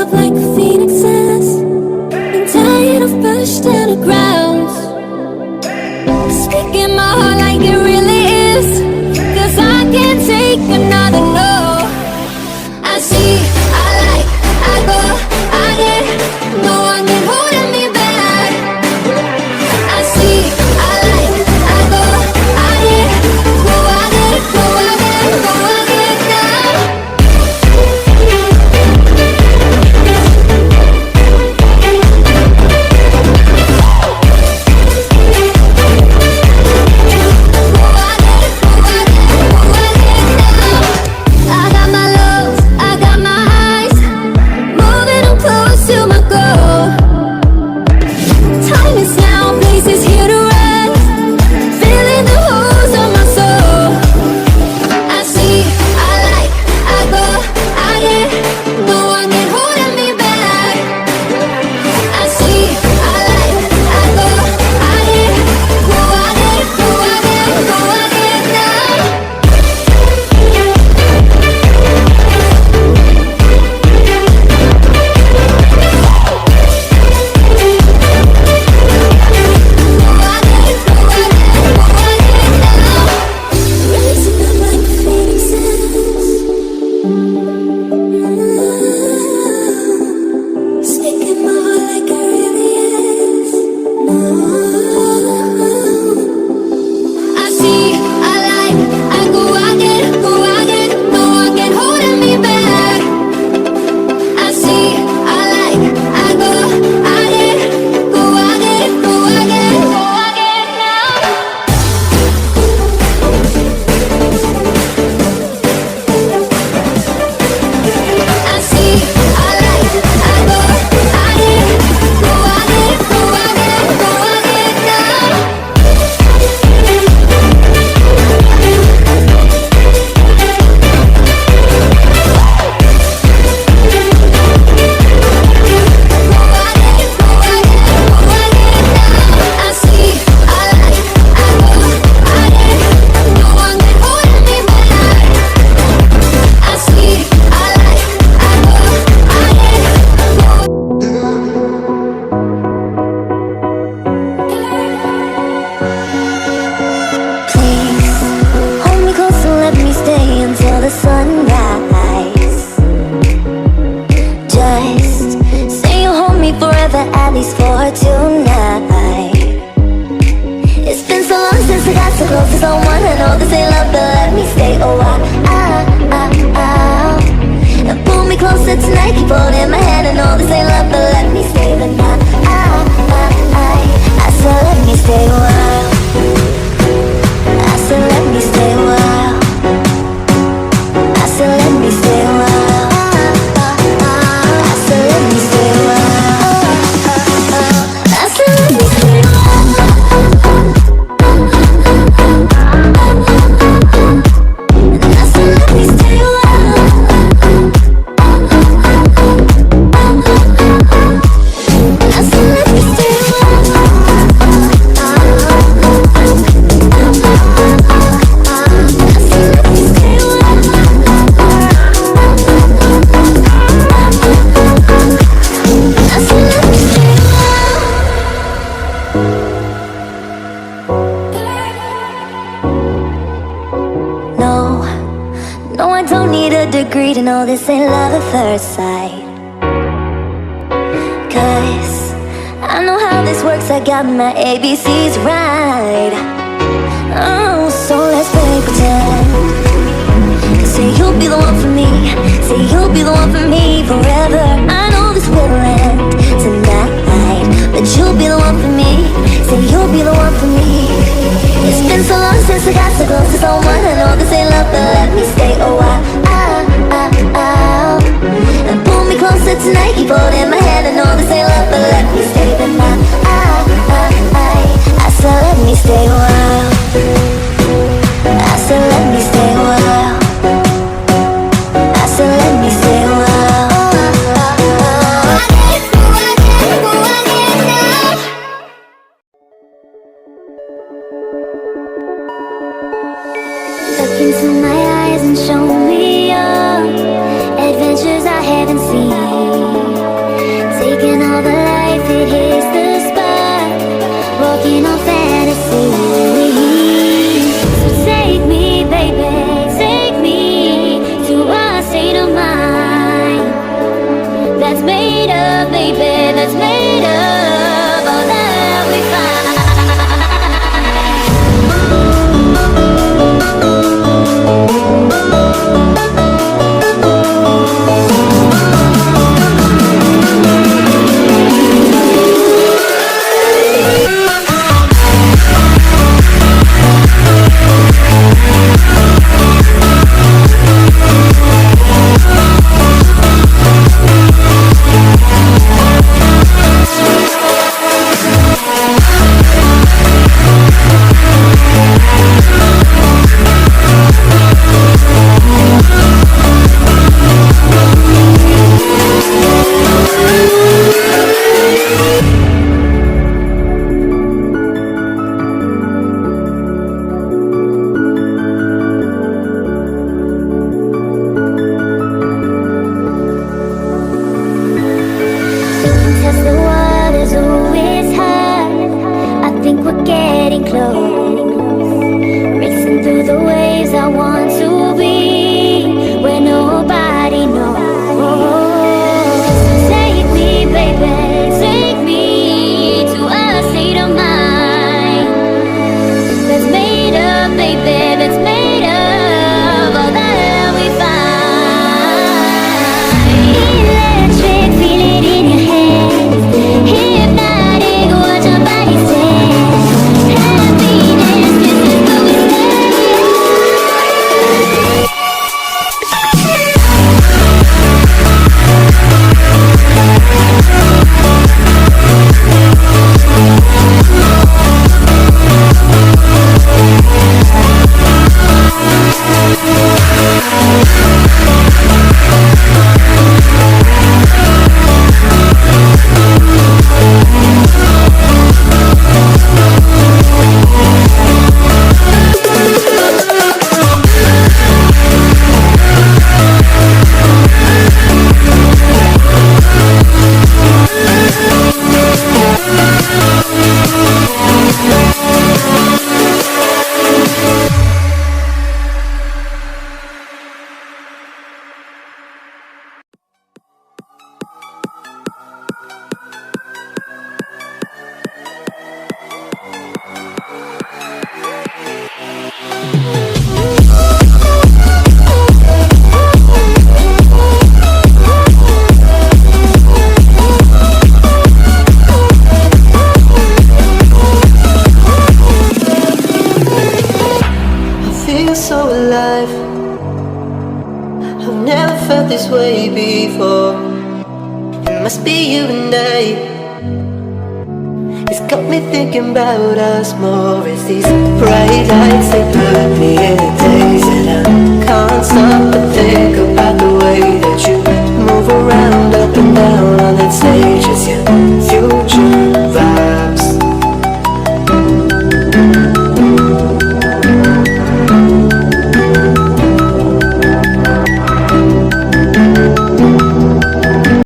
up like a phoenix's. I'm tired of pushed to the ground. Speaking my heart like it really is, 'cause I can't take another no. I see, I like, I go, I get. No one can hold me back. I see, I like, I go, I get. Go, I get, go, I get, go, I get now. I got my lows, I got my highs, moving on close to my goal. Time is now, place is here to rest, feeling the holes on my soul. I see, I like, I go, I get. No one can hold me back. I see, I like, I go, I get. Go, I get, go, I get, go, I get now. Rising up like a phoenix's. Speaking my heart like it really is. I see, I like, I go, I get, go, I get. No one can hold me back. I see, I like, I go, I get, go, I get, go, I get, go, I get now. I see, I like, I go, I get, go, I get, go, I get, go, I get now. I see, I like, I go, I get. No one can hold me back. I see, I like, I go, I get. Please hold me close and let me stay until the sunrise. Just say you'll hold me forever, at least for tonight. It's been so long since I got so close to someone. I know this ain't love, but let me stay a while. And pull me closer tonight, keep holding my hand. I know this ain't love, but let me stay the night. I said let me stay a while. I said let me stay a while. I said let me stay a while. I said let me stay a while. I said let me stay a while. I said let me stay a while. I said let me stay a No, no, I don't need a degree to know this ain't love at first sight. 'Cause I know how this works, I got my ABCs right. Oh, so let's play pretend. Say you'll be the one for me. Say you'll be the one for me forever. I know this will end tonight, but you'll be the one for me. Say you'll be the one for me. It's been so long since I got so close to someone. I know this ain't love, but let me stay a while. And pull me closer tonight, keep holding my hand. I know this ain't love, but let me stay the night. I said let me stay a while. I said let me stay a while. I said let me stay a while. Look into my eyes and show me your adventures I haven't seen. made of, baby, that's made of all that we find. Test the waters, oh it's high. I think we're getting close. Racing through the waves, I want to be where nobody knows. Take me, baby, take me to a state of mind that's made of, baby, that's made of all that we find. Electric, feel it in your hands. Hypnotic, watch your body stand. Happiness, this is where we so alive. I've never felt this way before. It must be you and I. It's got me thinking about us more. It's these bright lights, they put me in a daze. And I can't stop but think about the way that you move around, up and down on that stage. As your future